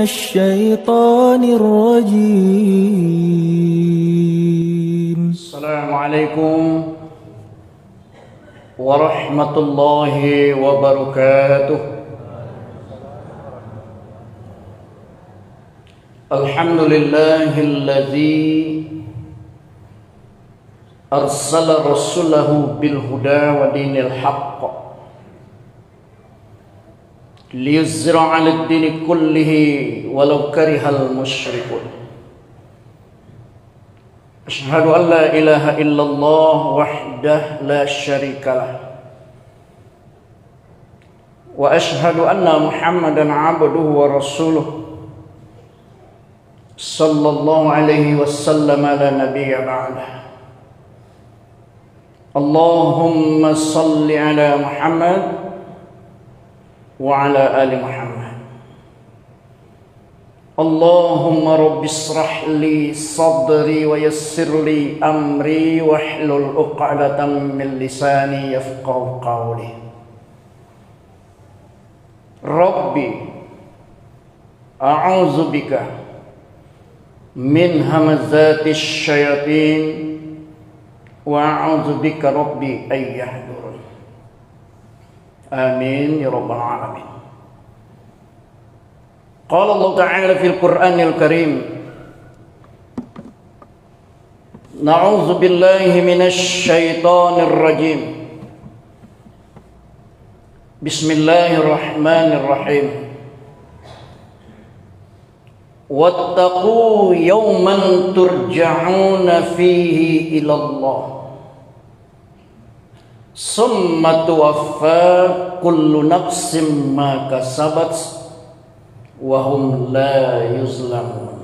الشيطان الرجيم. السلام عليكم ورحمة الله وبركاته. الحمد لله الذي أرسل رسوله بالهدى ودين الحق ليظهر على الدين كله ولو كره المشركون. أشهد أن لا إله إلا الله وحده لا شريك له، وأشهد أن محمدا عبده ورسوله صلى الله عليه وسلم لا نبي بعده. اللهم صل على محمد وعلى آل محمد. اللهم رب اشرح لي صدري ويسر لي أمري واحلل عقدة من لساني يفقهوا قولي. ربي أعوذ بك من همزات الشياطين وأعوذ بك ربي أن يحضرون. آمين يا رب العالمين. قال الله تعالى في القرآن الكريم: نعوذ بالله من الشيطان الرجيم. بسم الله الرحمن الرحيم. واتقوا يوما ترجعون فيه إلى الله ثم توفى كل نفس ما كسبت وهم لا يظلمون.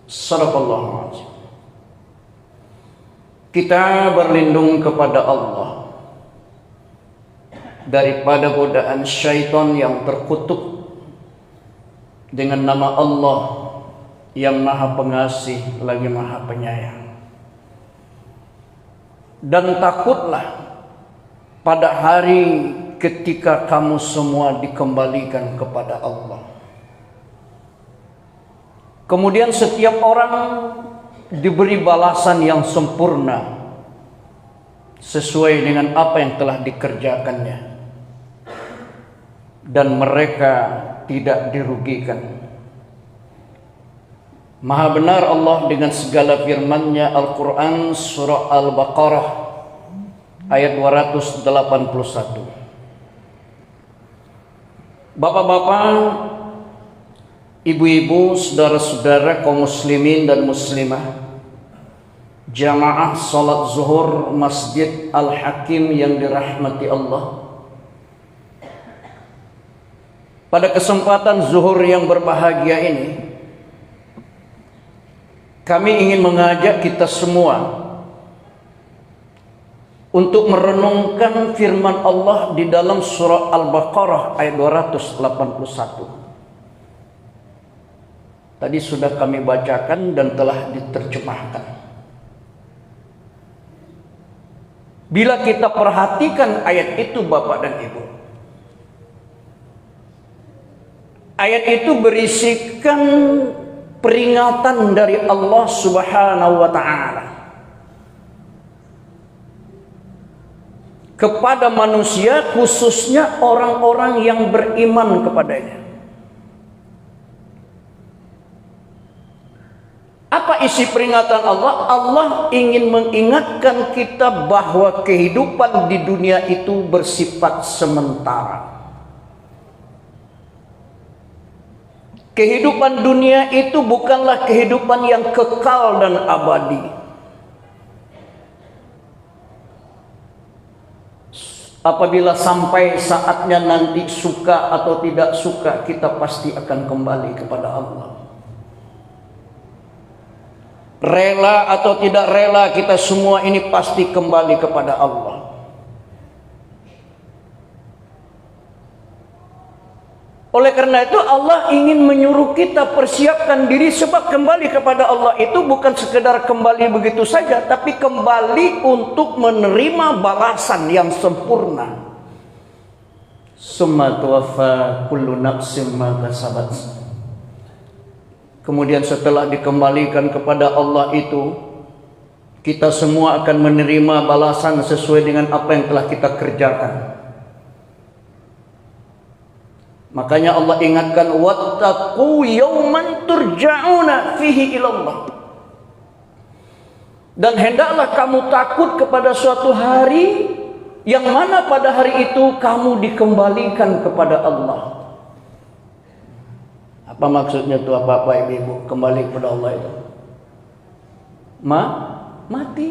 Sadaqallahu adzim. Kita berlindung kepada Allah daripada godaan syaitan yang terkutuk dengan nama Allah yang Maha Pengasih lagi Maha Penyayang. Dan takutlah pada hari ketika kamu semua dikembalikan kepada Allah. Kemudian setiap orang diberi balasan yang sempurna sesuai dengan apa yang telah dikerjakannya, dan mereka tidak dirugikan. Maha benar Allah dengan segala firman-Nya. Al-Quran surah Al-Baqarah ayat 281. Bapak-bapak, ibu-ibu, saudara-saudara kaum muslimin dan muslimah, jamaah salat zuhur Masjid Al-Hakim yang dirahmati Allah. Pada kesempatan zuhur yang berbahagia ini, kami ingin mengajak kita semua untuk merenungkan firman Allah di dalam surah Al-Baqarah ayat 281. Tadi sudah kami bacakan dan telah diterjemahkan. Bila kita perhatikan ayat itu, Bapak dan Ibu, ayat itu berisikan peringatan dari Allah Subhanahu wa ta'ala kepada manusia, khususnya orang-orang yang beriman kepadanya. Apa isi peringatan Allah? Allah ingin mengingatkan kita bahwa kehidupan di dunia itu bersifat sementara. Kehidupan dunia itu bukanlah kehidupan yang kekal dan abadi. Apabila sampai saatnya nanti, suka atau tidak suka, kita pasti akan kembali kepada Allah. Rela atau tidak rela, kita semua ini pasti kembali kepada Allah. Oleh karena itu Allah ingin menyuruh kita persiapkan diri, sebab kembali kepada Allah itu bukan sekedar kembali begitu saja, tapi kembali untuk menerima balasan yang sempurna summa tuwaffa kullu nafsin ma kasabat. Kemudian setelah dikembalikan kepada Allah itu, kita semua akan menerima balasan sesuai dengan apa yang telah kita kerjakan. Makanya Allah ingatkan, wattaqu yawman turja'una fihi ilallah. Dan hendaklah kamu takut kepada suatu hari yang mana pada hari itu kamu dikembalikan kepada Allah. Apa maksudnya itu Bapak Ibu kembali kepada Allah itu? Mati.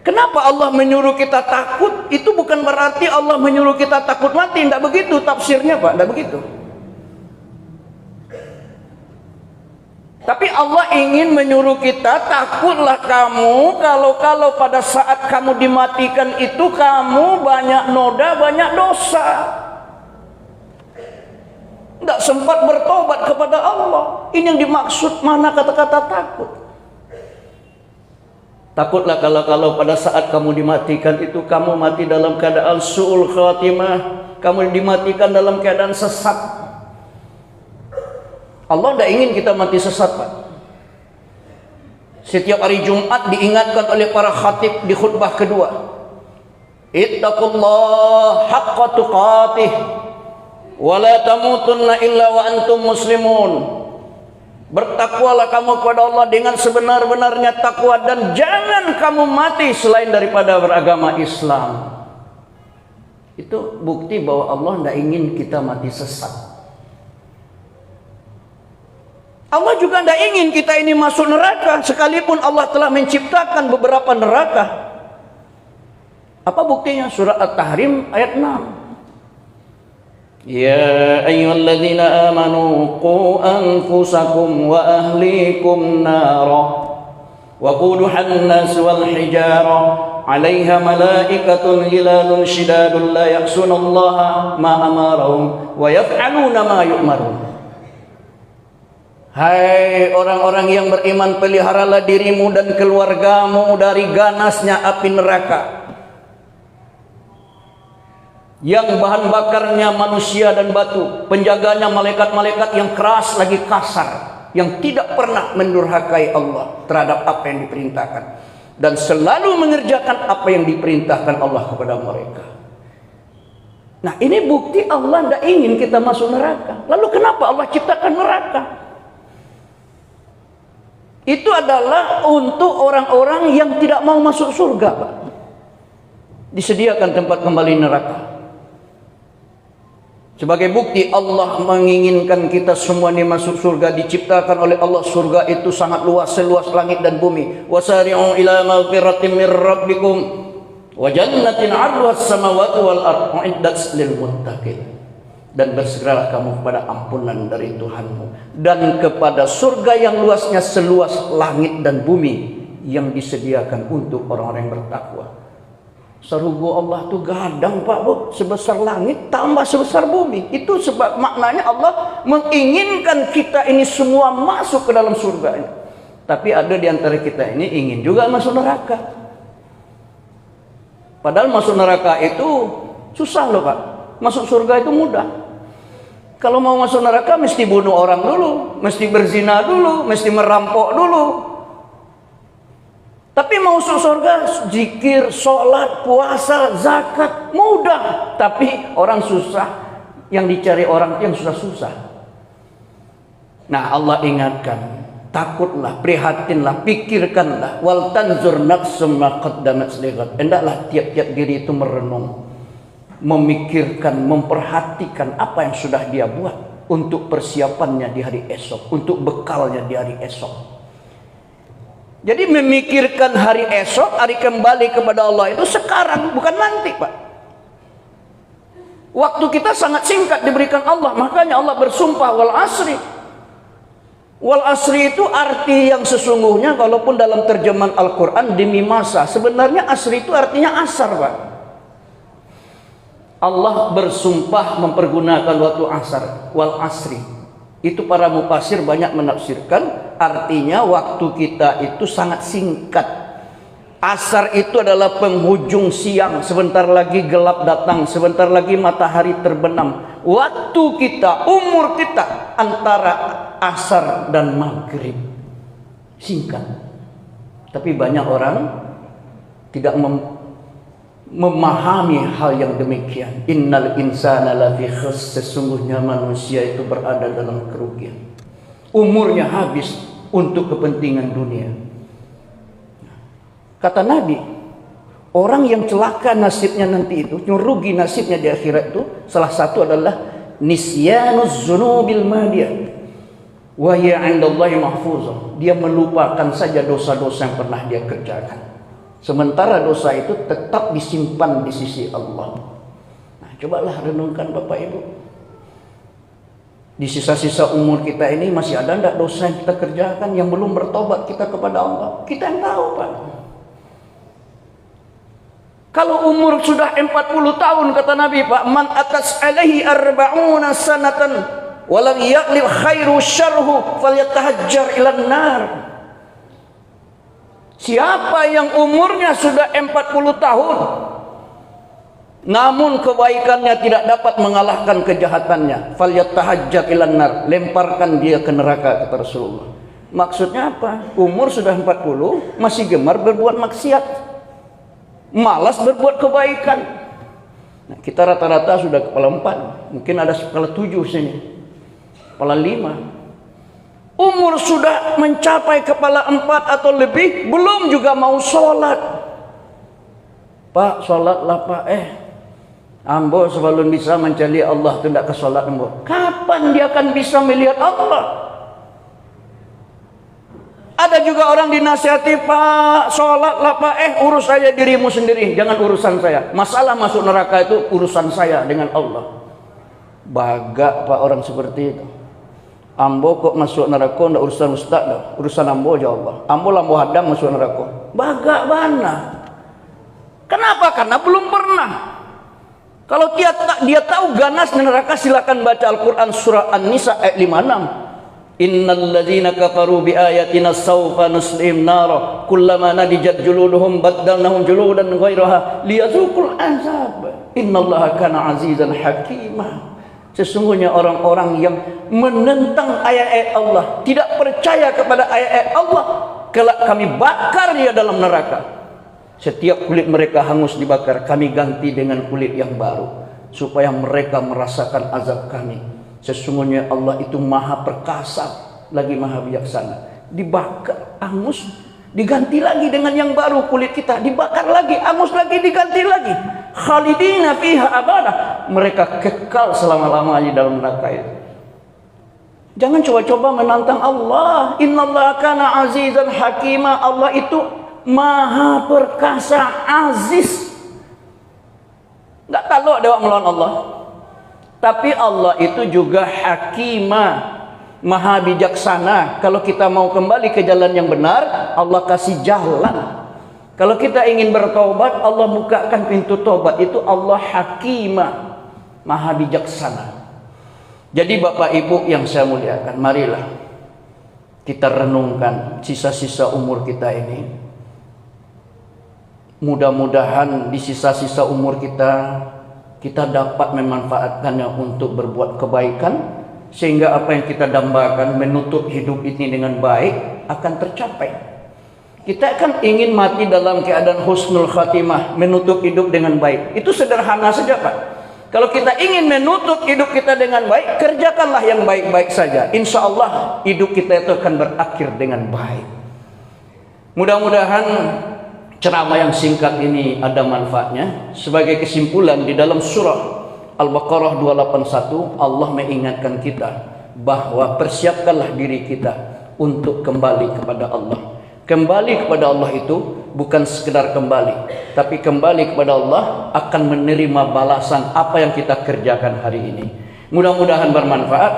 Kenapa Allah menyuruh kita takut? Itu bukan berarti Allah menyuruh kita takut mati. Tidak begitu tafsirnya Pak, tidak begitu. Tapi Allah ingin menyuruh kita, takutlah kamu kalau pada saat kamu dimatikan itu kamu banyak noda, banyak dosa. Tidak sempat bertobat kepada Allah. Ini yang dimaksud mana kata-kata takut. Takutlah kalau pada saat kamu dimatikan itu kamu mati dalam keadaan su'ul khatimah, kamu dimatikan dalam keadaan sesat. Allah tidak ingin kita mati sesat Pak. Setiap hari Jumat diingatkan oleh para khatib di khutbah kedua, ittaqullah haqqa tuqatih wa la tamutunna illa wa antum muslimun. Bertakwalah kamu kepada Allah dengan sebenar-benarnya takwa, dan jangan kamu mati selain daripada beragama Islam. Itu bukti bahwa Allah tidak ingin kita mati sesat. Allah juga tidak ingin kita ini masuk neraka, sekalipun Allah telah menciptakan beberapa neraka. Apa buktinya? Surah At-Tahrim ayat 6. Ya ayyuhalladzina amanu qu anfusakum wa ahlikum nara wa quduhan nas wal hijara 'alaiha malaikatun ghiladun shidadun la ya'sunallaha ma amarahum wa yaf'aluna ma yu'marun. Hai orang-orang yang beriman, peliharalah dirimu dan keluargamu dari ganasnya api neraka, yang bahan bakarnya manusia dan batu, penjaganya malaikat-malaikat yang keras lagi kasar, yang tidak pernah mendurhakai Allah terhadap apa yang diperintahkan, dan selalu mengerjakan apa yang diperintahkan Allah kepada mereka. Nah, ini bukti Allah tidak ingin kita masuk neraka. Lalu kenapa Allah ciptakan neraka? Itu adalah untuk orang-orang yang tidak mau masuk surga Pak. Disediakan tempat kembali neraka. Sebagai bukti Allah menginginkan kita semua ini masuk surga, diciptakan oleh Allah. Surga itu sangat luas, seluas langit dan bumi. Wasari'u ila maghfiratin mir rabbikum wa jannatin 'arduhas samawati wal ardh u'iddat lil muttaqin. Dan bersegeralah kamu kepada ampunan dari Tuhanmu dan kepada surga yang luasnya seluas langit dan bumi, yang disediakan untuk orang-orang yang bertakwa. Surga Allah itu gadang Pak Bu, sebesar langit tambah sebesar bumi. Itu sebab maknanya Allah menginginkan kita ini semua masuk ke dalam surga ini. Tapi ada di antara kita ini ingin juga masuk neraka. Padahal masuk neraka itu susah loh Pak. Masuk surga itu mudah. Kalau mau masuk neraka mesti bunuh orang dulu, mesti berzina dulu, mesti merampok dulu. Tapi mau masuk surga, zikir, sholat, puasa, zakat, mudah. Tapi orang susah, yang dicari orang yang susah-susah. Nah, Allah ingatkan, takutlah, prihatinlah, pikirkanlah. Wal tanzur nafsum ma qaddamat lighad. Hendaklah tiap-tiap diri itu merenung, memikirkan, memperhatikan apa yang sudah dia buat untuk persiapannya di hari esok, untuk bekalnya di hari esok. Jadi memikirkan hari esok, hari kembali kepada Allah itu sekarang, bukan nanti Pak. Waktu kita sangat singkat diberikan Allah, makanya Allah bersumpah wal asri. Wal asri itu arti yang sesungguhnya, walaupun dalam terjemahan Al-Quran demi masa, sebenarnya asri itu artinya asar Pak. Allah bersumpah mempergunakan waktu asar, wal asri. Itu para mufasir banyak menafsirkan artinya waktu kita itu sangat singkat. Asar itu adalah penghujung siang, sebentar lagi gelap datang, sebentar lagi matahari terbenam. Waktu kita, umur kita antara asar dan maghrib singkat. Tapi banyak orang tidak memahami hal yang demikian. Innal insana lafi khusr, sesungguhnya manusia itu berada dalam kerugian. Umurnya habis untuk kepentingan dunia. Kata Nabi, orang yang celaka nasibnya nanti itu, yang rugi nasibnya di akhirat itu, salah satu adalah nisyanuz zunubil madiyah wa hiya 'indallahi mahfuzah. Dia melupakan saja dosa-dosa yang pernah dia kerjakan. Sementara dosa itu tetap disimpan di sisi Allah. Nah, cobalah renungkan Bapak Ibu. Di sisa-sisa umur kita ini masih ada enggak dosa yang kita kerjakan yang belum bertobat kita kepada Allah? Kita yang tahu, Pak. Kalau umur sudah 40 tahun kata Nabi, Pak, man atas alaihi arba'una sanatan walam yaqlil khairu syarhu falyatahajjar ilan nar. Siapa yang umurnya sudah 40 tahun namun kebaikannya tidak dapat mengalahkan kejahatannya, falyatahajjar ilan nar, lemparkan dia ke neraka, kata Rasulullah. Maksudnya apa? Umur sudah 40 masih gemar berbuat maksiat, malas berbuat kebaikan. Nah, kita rata-rata sudah kepala 4, mungkin ada kepala 7 sini, kepala 5. Umur sudah mencapai kepala 4 atau lebih, belum juga mau sholat. Pak, sholatlah Pak. Ambo sebelum bisa mencari Allah itu tidak ke sholat ambo. Kapan dia akan bisa melihat Allah? Ada juga orang dinasihati, Pak, sholatlah Pak, urus saja dirimu sendiri, jangan urusan saya. Masalah masuk neraka itu urusan saya dengan Allah. Bagak Pak orang seperti itu. Ambo kok masuk neraka, ndak urusan ustaz dah, urusan ambo aja Allah. Ambo lambo hadang masuk neraka. Bagak bana. Kenapa? Karena belum pernah. Kalau dia tahu ganas neraka, silakan baca Al-Quran surah An-Nisa ayat 56. Innal ladzina kafaru bi ayatina sawfa nuslihim nara kullama nadijat juluduhum baddalnahum juludan ghairaha liyazuqul azab innallaha kana azizan hakimah. Sesungguhnya orang-orang yang menentang ayat-ayat Allah, tidak percaya kepada ayat-ayat Allah, kelak kami bakar dia dalam neraka. Setiap kulit mereka hangus dibakar, kami ganti dengan kulit yang baru supaya mereka merasakan azab kami. Sesungguhnya Allah itu maha perkasa lagi maha bijaksana. Dibakar, angus, diganti lagi dengan yang baru. Kulit kita dibakar lagi, angus lagi, diganti lagi. Khalidina fiha abadah. Mereka kekal selama-lamanya dalam neraka itu. Jangan coba-coba menantang Allah. Innallaha kana azizan hakimah. Allah itu maha perkasa, aziz. Enggak tahu dewa melawan Allah. Tapi Allah itu juga hakimah, maha bijaksana. Kalau kita mau kembali ke jalan yang benar, Allah kasih jalan. Kalau kita ingin bertobat, Allah bukakan pintu tobat. Itu Allah hakimah, maha bijaksana. Jadi Bapak Ibu yang saya muliakan, marilah kita renungkan sisa-sisa umur kita ini. Mudah-mudahan di sisa-sisa umur kita dapat memanfaatkannya untuk berbuat kebaikan, sehingga apa yang kita dambakan menutup hidup ini dengan baik akan tercapai. Kita kan ingin mati dalam keadaan husnul khatimah, menutup hidup dengan baik. Itu sederhana saja Pak. Kalau kita ingin menutup hidup kita dengan baik, kerjakanlah yang baik-baik saja. Insya Allah hidup kita itu akan berakhir dengan baik. Mudah-mudahan ceramah yang singkat ini ada manfaatnya. Sebagai kesimpulan, di dalam surah Al-Baqarah 281 Allah mengingatkan kita bahwa persiapkanlah diri kita untuk kembali kepada Allah. Kembali kepada Allah itu bukan sekedar kembali, tapi kembali kepada Allah akan menerima balasan apa yang kita kerjakan hari ini. Mudah-mudahan bermanfaat.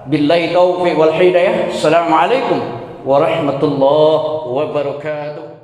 Billahi taufiq wal hidayah. Assalamualaikum warahmatullahi wabarakatuh.